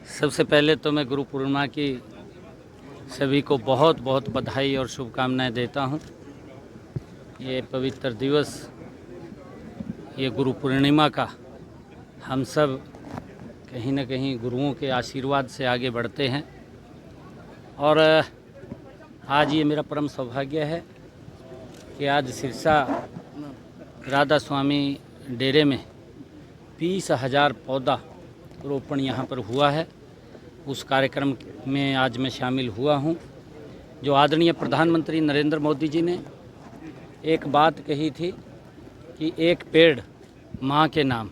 सबसे पहले तो मैं गुरु पूर्णिमा की सभी को बहुत बहुत बधाई और शुभकामनाएं देता हूं। ये पवित्र दिवस, ये गुरु पूर्णिमा का हम सब कहीं न कहीं गुरुओं के आशीर्वाद से आगे बढ़ते हैं और आज ये मेरा परम सौभाग्य है कि आज सिरसा राधा स्वामी डेरे में 20,000 पौधा रोपण यहाँ पर हुआ है। उस कार्यक्रम में आज मैं शामिल हुआ हूँ। जो आदरणीय प्रधानमंत्री नरेंद्र मोदी जी ने एक बात कही थी कि एक पेड़ माँ के नाम,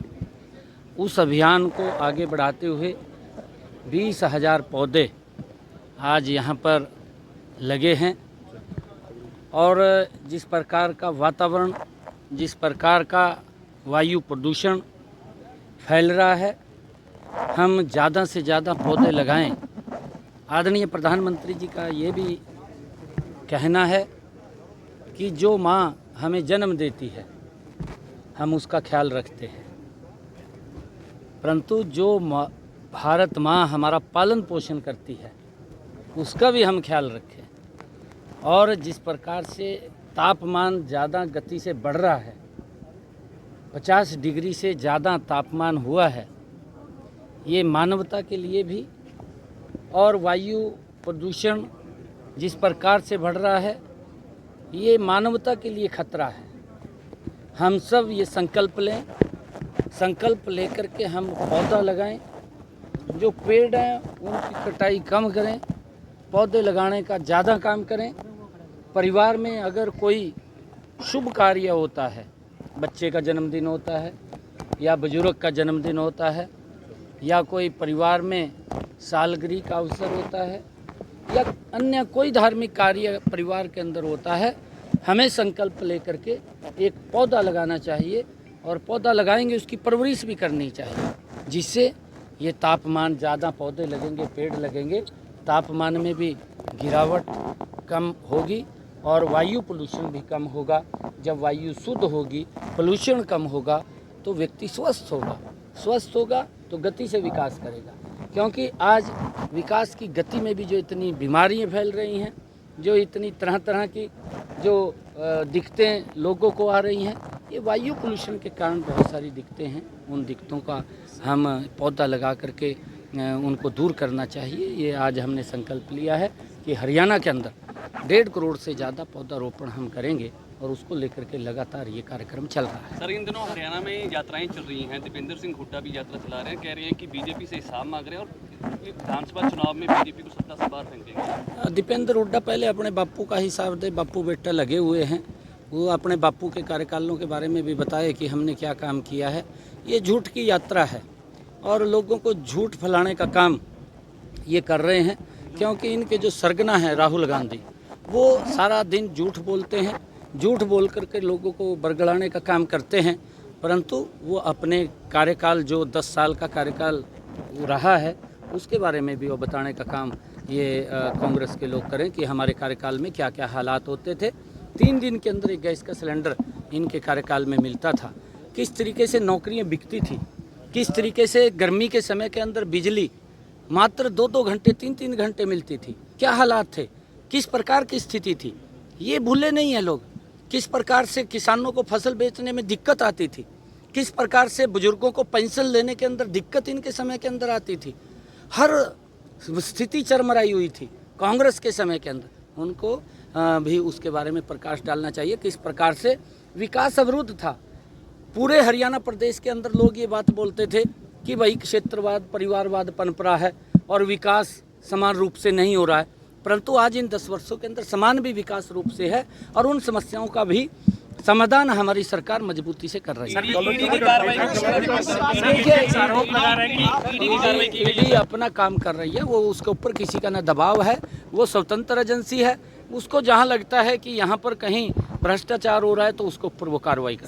उस अभियान को आगे बढ़ाते हुए 20,000 पौधे आज यहाँ पर लगे हैं और जिस प्रकार का वातावरण, जिस प्रकार का वायु प्रदूषण फैल रहा है, हम ज़्यादा से ज़्यादा पौधे लगाएं। आदरणीय प्रधानमंत्री जी का ये भी कहना है कि जो माँ हमें जन्म देती है हम उसका ख्याल रखते हैं, परंतु जो भारत माँ हमारा पालन पोषण करती है उसका भी हम ख्याल रखें। और जिस प्रकार से तापमान ज़्यादा गति से बढ़ रहा है, 50 डिग्री से ज़्यादा तापमान हुआ है, ये मानवता के लिए भी, और वायु प्रदूषण जिस प्रकार से बढ़ रहा है ये मानवता के लिए खतरा है। हम सब ये संकल्प लें, संकल्प लेकर के हम पौधा लगाएं। जो पेड़ हैं उनकी कटाई कम करें, पौधे लगाने का ज़्यादा काम करें। परिवार में अगर कोई शुभ कार्य होता है, बच्चे का जन्मदिन होता है या बुजुर्ग का जन्मदिन होता है या कोई परिवार में सालगिरह का अवसर होता है या अन्य कोई धार्मिक कार्य परिवार के अंदर होता है, हमें संकल्प लेकर के एक पौधा लगाना चाहिए और पौधा लगाएंगे उसकी परवरिश भी करनी चाहिए, जिससे ये तापमान ज़्यादा पौधे लगेंगे, पेड़ लगेंगे, तापमान में भी गिरावट कम होगी और वायु पोल्यूशन भी कम होगा। जब वायु शुद्ध होगी, पोल्यूशन कम होगा तो व्यक्ति स्वस्थ होगा, स्वस्थ होगा तो गति से विकास करेगा। क्योंकि आज विकास की गति में भी जो इतनी बीमारियां फैल रही हैं, जो इतनी तरह तरह की जो दिक्कतें लोगों को आ रही हैं, ये वायु पोल्यूशन के कारण बहुत सारी दिक्कतें हैं। उन दिक्कतों का हम पौधा लगा करके उनको दूर करना चाहिए। ये आज हमने संकल्प लिया है कि हरियाणा के अंदर 1.5 करोड़ से ज़्यादा पौधा रोपण हम करेंगे और उसको लेकर के लगातार ये कार्यक्रम चल रहा है। सर, इन दिनों हरियाणा में यात्राएं चल रही हैं। दीपेंद्र सिंह हुड्डा भी यात्रा चला रहे हैं, कह रहे हैं कि बीजेपी से हिसाब मांग रहे हैं और विधानसभा चुनाव में बीजेपी को सत्ता से बाहर फेंकेंगे। दीपेंद्र हुड्डा पहले अपने बापू का हिसाब दे, बापू बेटा लगे हुए हैं, वो अपने बापू के कार्यकालों के बारे में भी बताए कि हमने क्या काम किया है। ये झूठ की यात्रा है और लोगों को झूठ फैलाने का काम ये कर रहे हैं, क्योंकि इनके जो सरगना हैं राहुल गांधी, वो सारा दिन झूठ बोलते हैं, झूठ बोल करके लोगों को बरगलाने का काम करते हैं, परंतु वो अपने कार्यकाल जो 10 साल का कार्यकाल रहा है उसके बारे में भी वो बताने का काम ये कांग्रेस के लोग करें कि हमारे कार्यकाल में क्या क्या हालात होते थे। 3 दिन के अंदर एक गैस का सिलेंडर इनके कार्यकाल में मिलता था, किस तरीके से नौकरियां बिकती थी, किस तरीके से गर्मी के समय के अंदर बिजली मात्र 2-2 घंटे 3-3 घंटे मिलती थी, क्या हालात थे, किस प्रकार की स्थिति थी, ये भूले नहीं है लोग। किस प्रकार से किसानों को फसल बेचने में दिक्कत आती थी, किस प्रकार से बुजुर्गों को पेंशन लेने के अंदर दिक्कत इनके समय के अंदर आती थी, हर स्थिति चरमराई हुई थी कांग्रेस के समय के अंदर। उनको भी उसके बारे में प्रकाश डालना चाहिए, किस प्रकार से विकास अवरुद्ध था। पूरे हरियाणा प्रदेश के अंदर लोग ये बात बोलते थे कि भाई क्षेत्रवाद, परिवारवाद पनप रहा है और विकास समान रूप से नहीं हो रहा है, परंतु आज इन 10 वर्षों के अंदर समान भी विकास रूप से है और उन समस्याओं का भी समाधान हमारी सरकार मजबूती से कर रही है। ईडी अपना काम कर रही है, वो उसके ऊपर किसी का न दबाव है, वो स्वतंत्र एजेंसी है। उसको जहां लगता है कि यहां पर कहीं भ्रष्टाचार हो रहा है तो उसके ऊपर वो कार्रवाई कर।